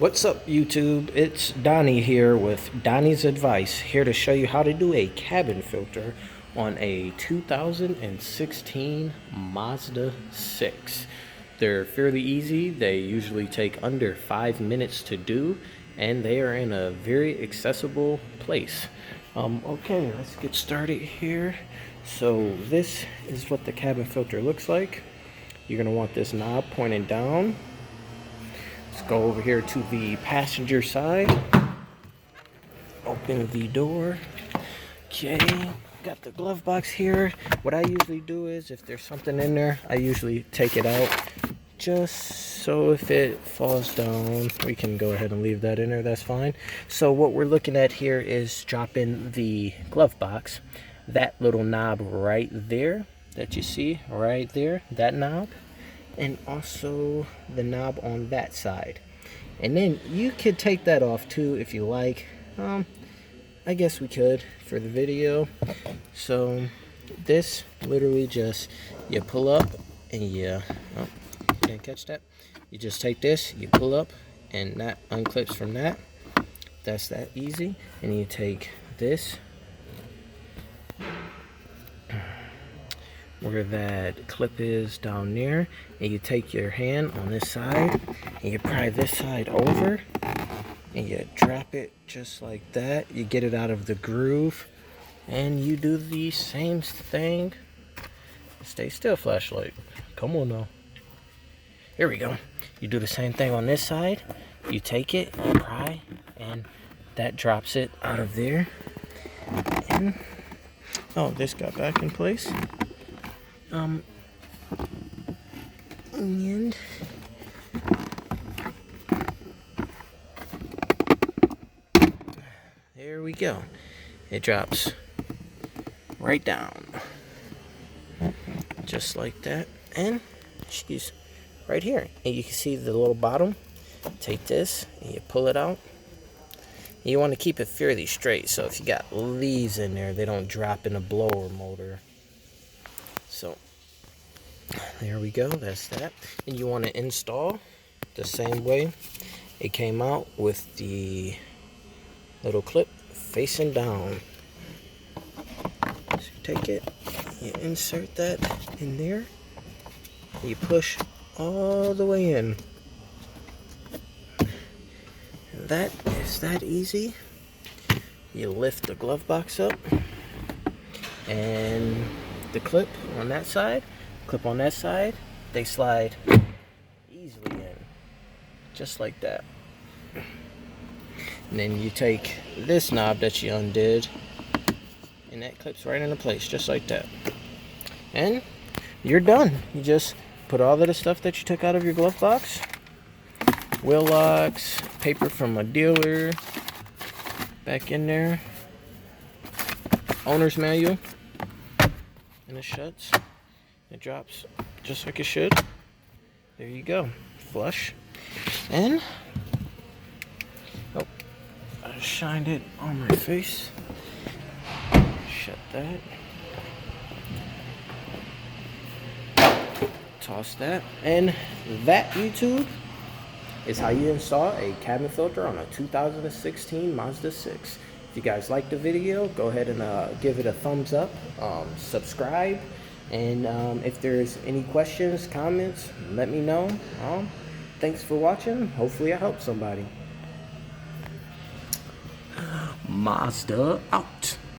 What's up, YouTube? It's Donnie here with Donnie's Advice, here to show you how to do a cabin filter on a 2016 Mazda 6. They're fairly easy. They usually take under 5 minutes to do, and they are in a very accessible place. Okay, let's get started here. So this is what the cabin filter looks like. You're going to want this knob pointing down. Let's go over here to the passenger side. Open the door. Okay, got the glove box here. What I usually do is, if there's something in there, I usually take it out. Just so if it falls down, we can go ahead and leave that in there, that's fine. So what we're looking at here is dropping the glove box. That little knob right there that you see right there, that knob. And also the knob on that side, and then you could take that off too if you like. I guess we could for the video. So this literally just, you pull up and you can't catch that. You just take this, you pull up, and that unclips from that. That's that easy. And you take this, where that clip is down there, and you take your hand on this side and you pry this side over and you drop it just like that. You get it out of the groove, and you do the same thing. Stay still, flashlight, come on now. Here we go. You do the same thing on this side. You take it, you pry, and that drops it out of there. And this got back in place. And there we go. It drops right down, just like that. And right here, and you can see the little bottom. Take this and you pull it out. You want to keep it fairly straight, so if you got leaves in there, they don't drop in a blower motor. So there we go, that's that. And you want to install the same way it came out, with the little clip facing down. So you take it, you insert that in there, you push all the way in. And that is that easy. You lift the glove box up, and the clip on that side, they slide easily in, just like that. And then you take this knob that you undid, and that clips right into place, just like that. And you're done. You just put all of the stuff that you took out of your glove box, wheel locks, paper from a dealer, back in there, owner's manual, and it shuts. It drops just like it should. There you go. Flush. And I shined it on my face. Shut that. Toss that. And that, YouTube, is how you install a cabin filter on a 2016 Mazda 6. If you guys liked the video, go ahead and give it a thumbs up, subscribe, and if there's any questions, comments, let me know. Thanks for watching. Hopefully I helped somebody. Mazda out.